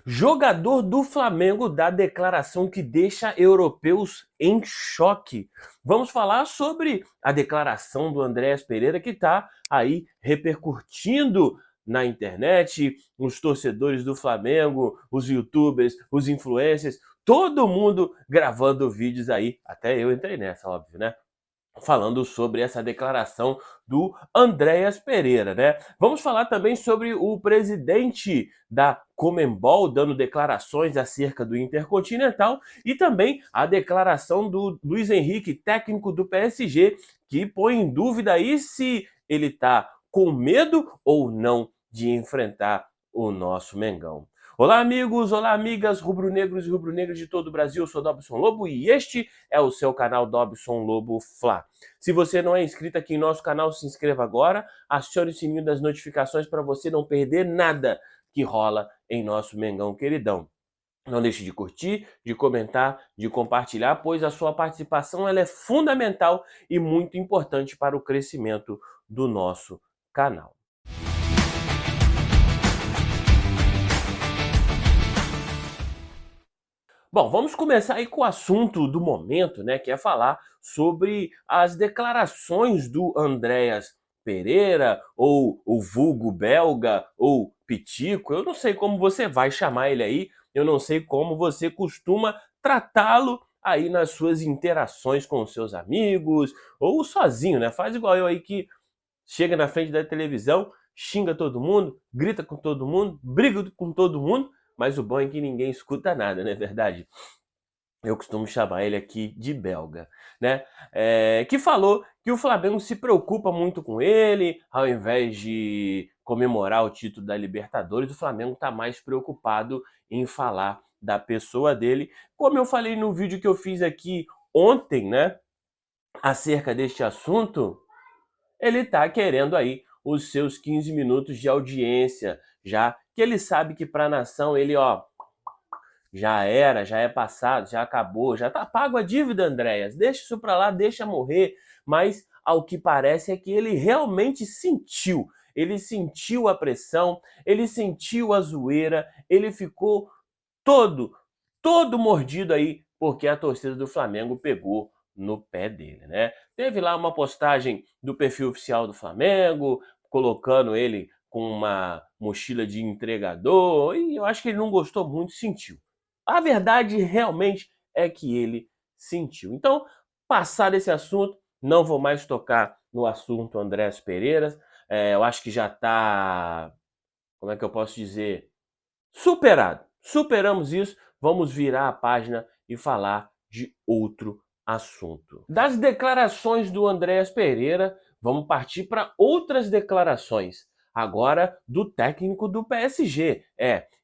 Jogador do Flamengo dá declaração que deixa europeus em choque. Vamos falar sobre a declaração do Andréas Pereira que está aí repercutindo na internet, os torcedores do Flamengo, os youtubers, os influencers, todo mundo gravando vídeos aí. Até eu entrei nessa, óbvio, né? Falando sobre essa declaração do Andréas Pereira, né? Vamos falar também sobre o presidente da Conmebol dando declarações acerca do Intercontinental e também a declaração do Luiz Henrique, técnico do PSG, que põe em dúvida aí se ele está com medo ou não de enfrentar o nosso Mengão. Olá, amigos, olá, amigas, rubro-negros e rubro-negras de todo o Brasil. Eu sou Dobson Lobo e este é o seu canal Dobson Lobo Fla. Se você não é inscrito aqui em nosso canal, se inscreva agora, acione o sininho das notificações para você não perder nada que rola em nosso Mengão queridão. Não deixe de curtir, de comentar, de compartilhar, pois a sua participação ela é fundamental e muito importante para o crescimento do nosso canal. Bom, vamos começar aí com o assunto do momento, né, que é falar sobre as declarações do Andréas Pereira, ou o vulgo belga, ou Pitico, eu não sei como você vai chamar ele aí, eu não sei como você costuma tratá-lo aí nas suas interações com os seus amigos, ou sozinho, né, faz igual eu aí que chega na frente da televisão, xinga todo mundo, grita com todo mundo, briga com todo mundo, mas o bom é que ninguém escuta nada, não é verdade? Eu costumo chamar ele aqui de belga, né? Que falou que o Flamengo se preocupa muito com ele, ao invés de comemorar o título da Libertadores, o Flamengo está mais preocupado em falar da pessoa dele. Como eu falei no vídeo que eu fiz aqui ontem, né? Acerca deste assunto, ele está querendo aí os seus 15 minutos de audiência, já que ele sabe que para a nação ele, ó, já era, já é passado, já acabou, já tá pago a dívida, Andréas. Deixa isso para lá, deixa morrer. Mas ao que parece é que ele realmente sentiu. Ele sentiu a pressão, ele sentiu a zoeira, ele ficou todo mordido aí, porque a torcida do Flamengo pegou no pé dele, né? Teve lá uma postagem do perfil oficial do Flamengo, colocando ele com uma mochila de entregador, e eu acho que ele não gostou muito, sentiu. A verdade realmente é que ele sentiu. Então, passado esse assunto, não vou mais tocar no assunto Andréas Pereira. Eu acho que já está, como é que eu posso dizer, superado. Superamos isso, vamos virar a página e falar de outro assunto. Das declarações do Andréas Pereira, vamos partir para outras declarações. Agora do técnico do PSG.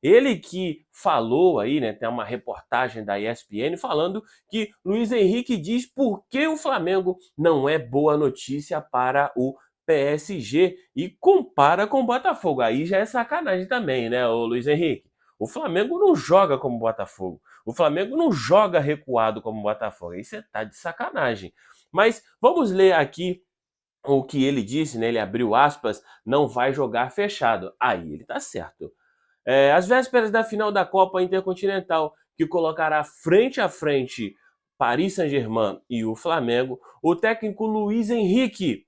Ele que falou aí, né, tem uma reportagem da ESPN falando que Luiz Henrique diz por que o Flamengo não é boa notícia para o PSG e compara com o Botafogo. Aí já é sacanagem também, né, o Luiz Henrique? O Flamengo não joga como o Botafogo. O Flamengo não joga recuado como o Botafogo. Aí você tá de sacanagem. Mas vamos ler aqui o que ele disse, né? Ele abriu aspas, não vai jogar fechado. Aí ele tá certo. Às vésperas da final da Copa Intercontinental, que colocará frente a frente Paris Saint-Germain e o Flamengo, o técnico Luiz Henrique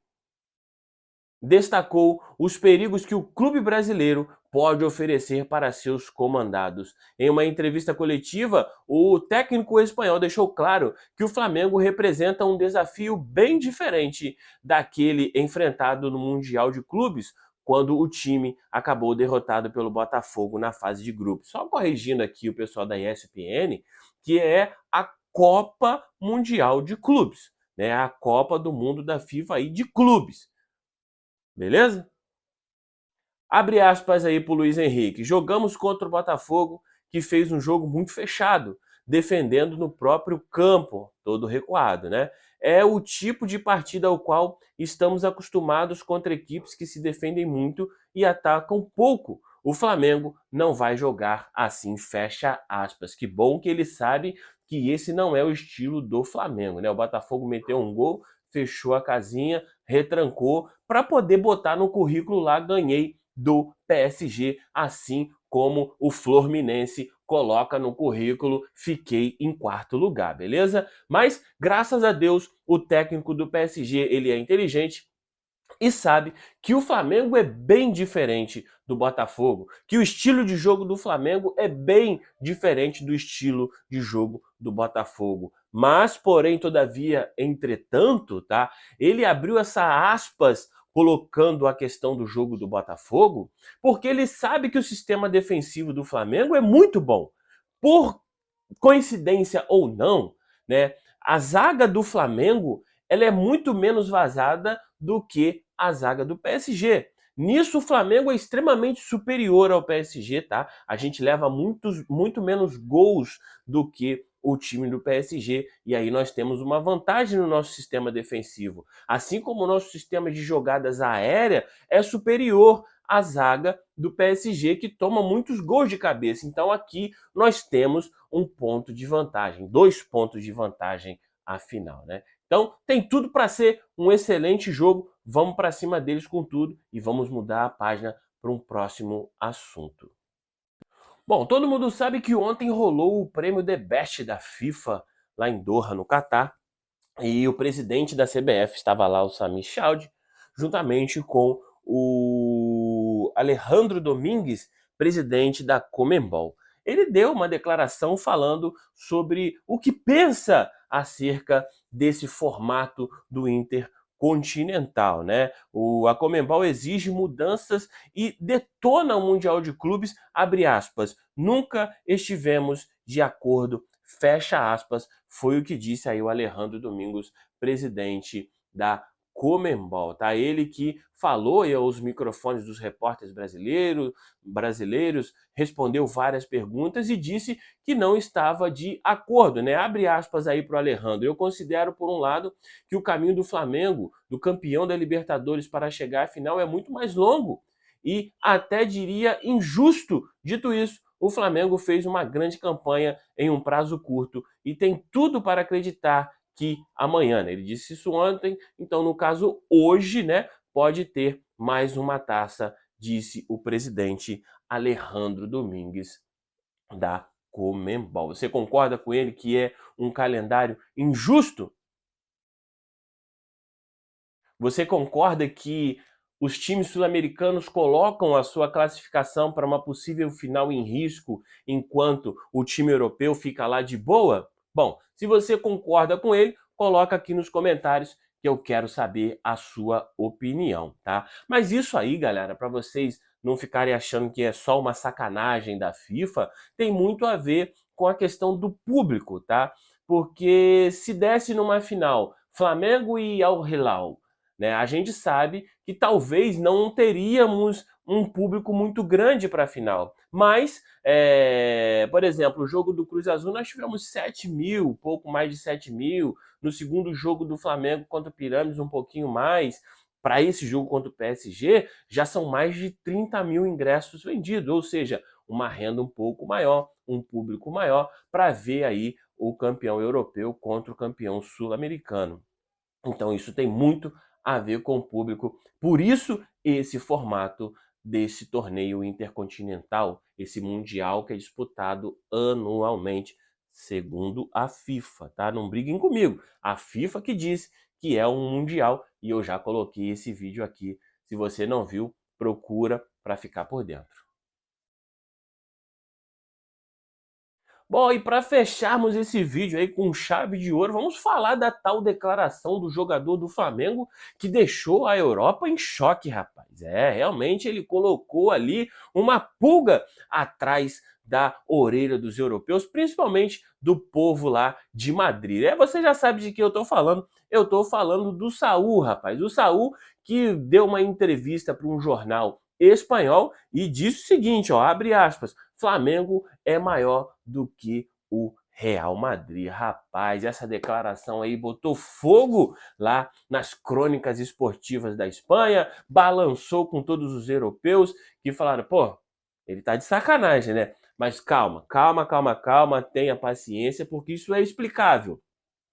destacou os perigos que o clube brasileiro pode oferecer para seus comandados. Em uma entrevista coletiva, o técnico espanhol deixou claro que o Flamengo representa um desafio bem diferente daquele enfrentado no Mundial de Clubes, quando o time acabou derrotado pelo Botafogo na fase de grupos. Só corrigindo aqui o pessoal da ESPN, que é a Copa Mundial de Clubes, né? A Copa do Mundo da FIFA aí de clubes. Beleza? Abre aspas aí pro Luiz Henrique. Jogamos contra o Botafogo, que fez um jogo muito fechado, defendendo no próprio campo, todo recuado, né? É o tipo de partida ao qual estamos acostumados contra equipes que se defendem muito e atacam pouco. O Flamengo não vai jogar assim, fecha aspas. Que bom que ele sabe que esse não é o estilo do Flamengo, né? O Botafogo meteu um gol, fechou a casinha, retrancou, para poder botar no currículo lá, ganhei do PSG, assim como o Fluminense coloca no currículo, fiquei em quarto lugar, beleza? Mas, graças a Deus, o técnico do PSG, ele é inteligente e sabe que o Flamengo é bem diferente do Botafogo, que o estilo de jogo do Flamengo é bem diferente do estilo de jogo do Botafogo. Mas, porém, todavia, entretanto, tá? Ele abriu essa aspas colocando a questão do jogo do Botafogo, porque ele sabe que o sistema defensivo do Flamengo é muito bom. Por coincidência ou não, né? A zaga do Flamengo, ela é muito menos vazada do que a zaga do PSG. Nisso o Flamengo é extremamente superior ao PSG, tá? A gente leva muito menos gols do que o time do PSG e aí nós temos uma vantagem no nosso sistema defensivo. Assim como o nosso sistema de jogadas aérea é superior à zaga do PSG, que toma muitos gols de cabeça. Então aqui nós temos um ponto de vantagem, 2 pontos de vantagem afinal, né? Então tem tudo para ser um excelente jogo. Vamos para cima deles com tudo e vamos mudar a página para um próximo assunto. Bom, todo mundo sabe que ontem rolou o prêmio The Best da FIFA lá em Doha, no Catar, e o presidente da CBF estava lá, o Sami Khedira, juntamente com o Alejandro Domingues, presidente da Conmebol. Ele deu uma declaração falando sobre o que pensa acerca desse formato do Intercontinental, né? A Conmebol exige mudanças e detona o Mundial de Clubes, abre aspas, nunca estivemos de acordo, fecha aspas, foi o que disse aí o Alejandro Domingues, presidente da Conmebol, tá? Ele que falou aí aos microfones dos repórteres brasileiros, respondeu várias perguntas e disse que não estava de acordo, né? Abre aspas aí para o Alejandro. Eu considero, por um lado, que o caminho do Flamengo, do campeão da Libertadores para chegar à final é muito mais longo e até diria injusto. Dito isso, o Flamengo fez uma grande campanha em um prazo curto e tem tudo para acreditar que amanhã, né? Ele disse isso ontem, então no caso hoje, né, pode ter mais uma taça, disse o presidente Alejandro Domingues da Conmebol. Você concorda com ele que é um calendário injusto? Você concorda que os times sul-americanos colocam a sua classificação para uma possível final em risco, enquanto o time europeu fica lá de boa? Bom, se você concorda com ele, coloca aqui nos comentários que eu quero saber a sua opinião, tá? Mas isso aí, galera, para vocês não ficarem achando que é só uma sacanagem da FIFA, tem muito a ver com a questão do público, tá? Porque se desse numa final Flamengo e Al Hilal, né, a gente sabe que talvez não teríamos um público muito grande para a final. Mas, por exemplo, o jogo do Cruz Azul nós tivemos 7 mil, pouco mais de 7 mil. No segundo jogo do Flamengo contra o Pirâmides, um pouquinho mais. Para esse jogo contra o PSG, já são mais de 30 mil ingressos vendidos, ou seja, uma renda um pouco maior, um público maior, para ver aí o campeão europeu contra o campeão sul-americano. Então isso tem muito a ver com o público. Por isso esse formato desse torneio intercontinental, esse mundial que é disputado anualmente, segundo a FIFA, tá? Não briguem comigo. A FIFA que diz que é um mundial e eu já coloquei esse vídeo aqui. Se você não viu, procura para ficar por dentro. Bom, e para fecharmos esse vídeo aí com chave de ouro, vamos falar da tal declaração do jogador do Flamengo que deixou a Europa em choque, rapaz. Realmente ele colocou ali uma pulga atrás da orelha dos europeus, principalmente do povo lá de Madrid. Você já sabe de que eu tô falando. Eu tô falando do Saúl, rapaz. O Saúl que deu uma entrevista para um jornal espanhol e disse o seguinte, ó, abre aspas, Flamengo é maior do que o Real Madrid. Rapaz, essa declaração aí botou fogo lá nas crônicas esportivas da Espanha, balançou com todos os europeus que falaram, pô, ele tá de sacanagem, né? Mas calma, tenha paciência, porque isso é explicável.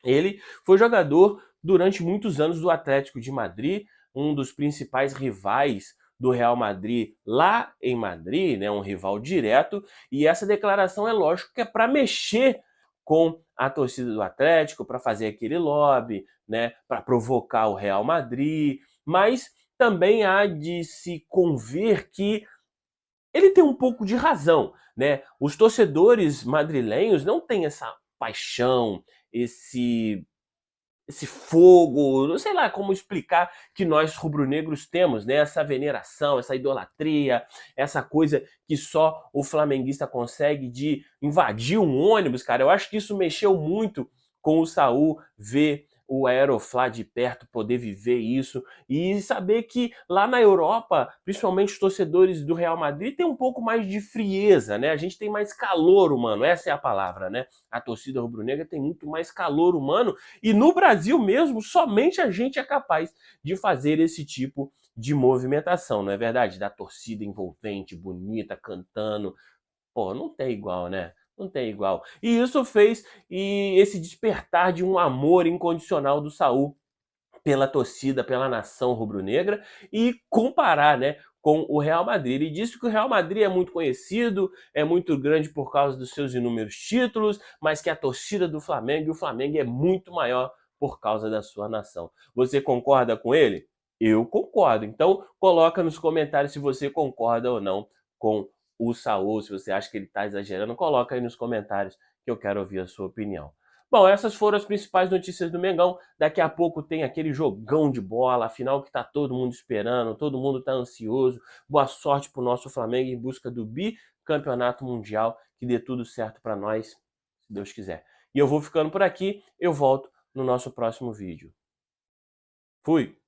Ele foi jogador durante muitos anos do Atlético de Madrid, um dos principais rivais do Real Madrid lá em Madrid, né, um rival direto, e essa declaração é lógico que é para mexer com a torcida do Atlético, para fazer aquele lobby, né, para provocar o Real Madrid, mas também há de se conver que ele tem um pouco de razão, né? Os torcedores madrilenhos não têm essa paixão, esse fogo, não sei lá como explicar que nós rubro-negros temos, né? Essa veneração, essa idolatria, essa coisa que só o flamenguista consegue de invadir um ônibus, cara. Eu acho que isso mexeu muito com o Saul ver o Aeroflá de perto, poder viver isso e saber que lá na Europa, principalmente os torcedores do Real Madrid, tem um pouco mais de frieza, né? A gente tem mais calor humano, essa é a palavra, né? A torcida rubro-negra tem muito mais calor humano e no Brasil mesmo, somente a gente é capaz de fazer esse tipo de movimentação, não é verdade? Da torcida envolvente, bonita, cantando. Pô, não tem igual, né? Não tem igual. E isso fez esse despertar de um amor incondicional do Saul pela torcida, pela nação rubro-negra e comparar, né, com o Real Madrid. Ele disse que o Real Madrid é muito conhecido, é muito grande por causa dos seus inúmeros títulos, mas que a torcida do Flamengo e o Flamengo é muito maior por causa da sua nação. Você concorda com ele? Eu concordo. Então, coloca nos comentários se você concorda ou não com o Saul, se você acha que ele está exagerando, coloca aí nos comentários que eu quero ouvir a sua opinião. Bom, essas foram as principais notícias do Mengão. Daqui a pouco tem aquele jogão de bola, afinal que tá todo mundo esperando, todo mundo tá ansioso. Boa sorte pro nosso Flamengo em busca do bicampeonato mundial, que dê tudo certo para nós, se Deus quiser. E eu vou ficando por aqui, eu volto no nosso próximo vídeo. Fui!